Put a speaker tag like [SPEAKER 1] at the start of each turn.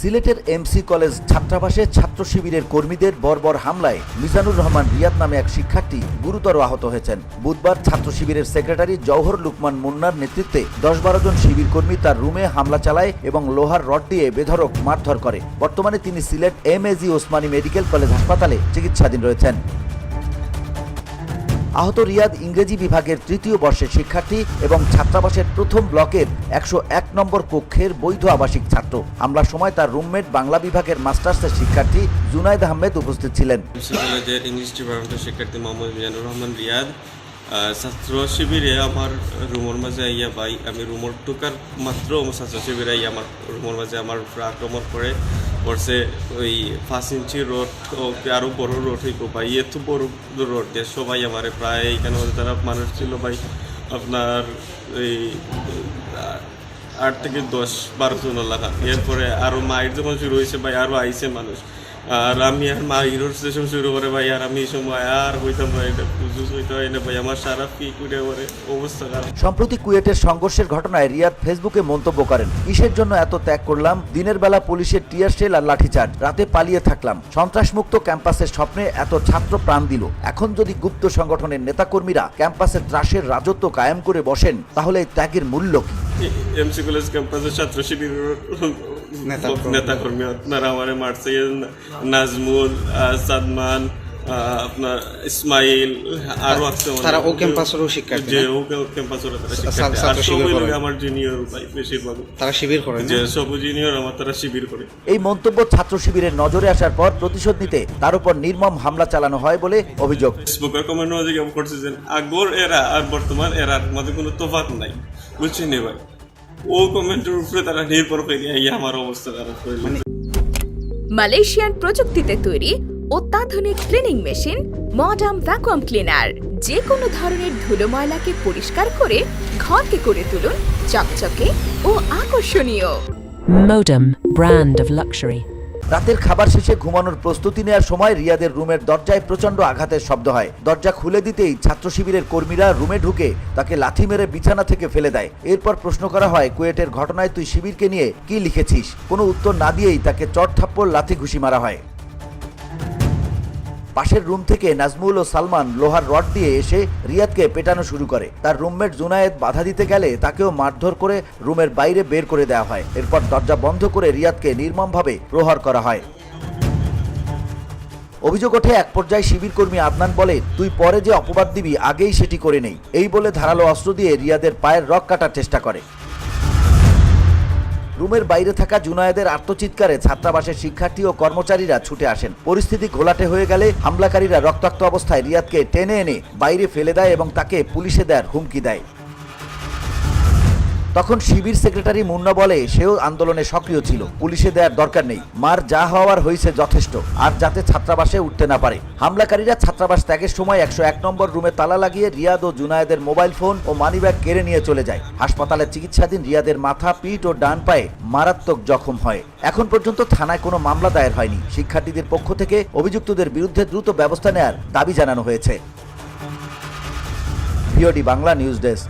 [SPEAKER 1] সিলেটের MC college ছাত্রাবাসে ছাত্র শিবিরের কর্মীদের বর্বর হামলায় মিজানুর রহমান রিয়াদ নামে এক শিক্ষার্থী গুরুতর আহত হয়েছেন। বুধবার ছাত্র শিবিরের সেক্রেটারি জওহর লুকমান মুন্নার নেতৃত্বে 10-12 জন শিবির কর্মী তার রুমে হামলা চালায় এবং লোহার রড দিয়ে বেধড়ক মারধর করে। বর্তমানে তিনি Sylhet MAG Osmani medical college হাসপাতালে চিকিৎসাধীন রয়েছেন। আহত রিয়াদ ইংরেজি বিভাগের 3য় বর্ষের শিক্ষার্থী এবং ছাত্রাবাসের প্রথম ব্লকের 101 নম্বর কক্ষের বৈধ আবাসিক ছাত্র। হামলার সময় তার রুমমেট বাংলা বিভাগের মাস্টার্সের শিক্ষার্থী জুনায়েদ আহমেদ উপস্থিত ছিলেন।
[SPEAKER 2] কলেজের ইংলিশ ডিপার্টমেন্টের শিক্ষার্থী মোহাম্মদ মিজানুর রহমান রিয়াদ ছাত্র শিবিরে আমার রুমের মাঝে আইয়া ভাই আমি রুমের ঢোকার মাত্র ছাত্র শিবিরে আইয়া আমার রুমের মাঝে আমার উপরে আক্রমণ করছে ওই 5 ইঞ্চি রোড আরও বড় রোড হইব ভাই এত বড় রোড দিয়ে সবাই আমার প্রায় এইখানে তারা মানুষ ছিল ভাই আপনার ওই 8 থেকে 10-12 জন লাগা। এরপরে আরও মায়ের যখন শুরু হয়েছে ভাই আরও আইসে মানুষ আর আমি আর মা হিরোর স্টেশন শুরু করে ভাই আর আমি এই সময় আর হইতাম ভাই ভাই আমার সারা পিক উঠে পড়ে অবস্থা খারাপ।
[SPEAKER 1] সম্প্রতি কুয়েটের সংঘর্ষের ঘটনায় রিয়াদ ফেসবুকে মন্তব্য করেন, কিসের জন্য এত ত্যাগ করলাম, দিনের বেলা পুলিশের টিয়ার শেল আর লাঠিচার্জ, রাতে পালিয়ে থাকলাম, সন্ত্রাসমুক্ত ক্যাম্পাসের স্বপ্নে এত ছাত্র প্রাণ দিল। এখন যদি গুপ্ত সংগঠনের নেতাকর্মীরা ক্যাম্পাসে ত্রাসের রাজত্ব কায়েম করে বসেন তাহলে এই ত্যাগের মূল্য কি?
[SPEAKER 2] এমসি কলেজ ক্যাম্পাসের ছাত্র শিবিরের নেতাকর্মী আপনারা আমার মারছে নাজমুল সাদমান আপনার ইসমাইল আরো আছে
[SPEAKER 3] তারা ও ক্যাম্পাসেরও শিক্ষার্থী
[SPEAKER 2] যে ও ক্যাম্পাসের তারা শিক্ষার্থী আর সবাই লোক আমার জুনিয়র ভাই বেশিরভাগ
[SPEAKER 3] তারা শিবির করে
[SPEAKER 2] যে সব জুনিয়র আমার তারা শিবির করে।
[SPEAKER 1] এই মন্তব্য ছাত্র শিবিরের নজরে আসার পর প্রতিশোধ নিতে তার উপর নির্মম হামলা চালানো হয় বলে অভিযোগ।
[SPEAKER 2] ফেসবুকের কমেন্ট মধ্যে কেমন করছে যে আগর এরা আর বর্তমান এরার মধ্যে কোনো তফাৎ নাই, বুঝছেন ভাই? ও কমেন্টের উপরে তারা নির্ভর করে আমার অবস্থা খারাপ করে।
[SPEAKER 4] মালয়েশিয়ান প্রযুক্তিতে তৈরি অত্যাধুনিক cleaning machine modern vacuum cleaner যে কোনো ধরনের ধুলো ময়লাকে পরিষ্কার করে ঘরকে করে তুলুন চকচকে ও আকর্ষণীয়।
[SPEAKER 5] Modem, brand of luxury.
[SPEAKER 1] রাতের খাবার শেষে ঘুমানোর প্রস্তুতি নেওয়ার সময় রিয়াদের রুমের দরজায় প্রচণ্ড আঘাতের শব্দ হয়। দরজা খুলে দিতেই ছাত্র শিবিরের কর্মীরা রুমে ঢুকে তাকে লাথি মেরে বিছানা থেকে ফেলে দেয়। এরপর প্রশ্ন করা হয়, কুয়েটের ঘটনায় তুই শিবিরকে নিয়ে কি লিখেছিস? কোনো উত্তর না দিয়েই তাকে চড় থাপ্পড় লাথি ঘুষি মারা হয়। পাশের রুম থেকে নাজমুল ও সালমান লোহার রড দিয়ে এসে রিয়াদকে পেটানো শুরু করে। তার রুমমেট জুনায়েদ বাধা দিতে গেলে তাকেও মারধর করে রুমের বাইরে বের করে দেওয়া হয়। এরপর দরজা বন্ধ করে রিয়াদকে নির্মমভাবে প্রহার করা হয়। অভিযোগ ওঠে, এক পর্যায়ে শিবির কর্মী আদনান বলে, তুই পরে যে অপবাদ দিবি আগেই সেটি করে নেই। এই বলে ধারালো অস্ত্র দিয়ে রিয়াদের পায়ের রগ কাটার চেষ্টা করে। রুমের বাইরে থাকা জুনায়েদের আর্তচিৎকারে ছাত্রাবাসের শিক্ষার্থী ও কর্মচারীরা ছুটে আসেন। পরিস্থিতি ঘোলাটে হয়ে গেলে হামলাকারীরা রক্তাক্ত অবস্থায় রিয়াদকে টেনে এনে বাইরে ফেলে দেয় এবং তাকে পুলিশে দেওয়ার হুমকি দেয়। তখন শিবির সেক্রেটারি মুন্না বলে সেও আন্দোলনে সক্রিয় ছিল, পুলিশে দেওয়ার দরকার নেই, মার যা হওয়ার হয়েছে যথেষ্ট, আর যাতে ছাত্রাবাসে উঠতে না পারে। হামলাকারীরা ছাত্রাবাস ত্যাগের সময় 101 নম্বর রুমে তালা লাগিয়ে রিয়াদ ও জুনায়েদের মোবাইল ফোন ও মানিব্যাগ কেড়ে নিয়ে চলে যায়। হাসপাতালে চিকিৎসাধীন রিয়াদের মাথা, পিঠ ও ডান পায়ে মারাত্মক জখম হয়। এখন পর্যন্ত থানায় কোনো মামলা দায়ের হয়নি। শিক্ষার্থীদের পক্ষ থেকে অভিযুক্তদের বিরুদ্ধে দ্রুত ব্যবস্থা নেওয়ার দাবি জানানো হয়েছে। VOD Bangla news desk.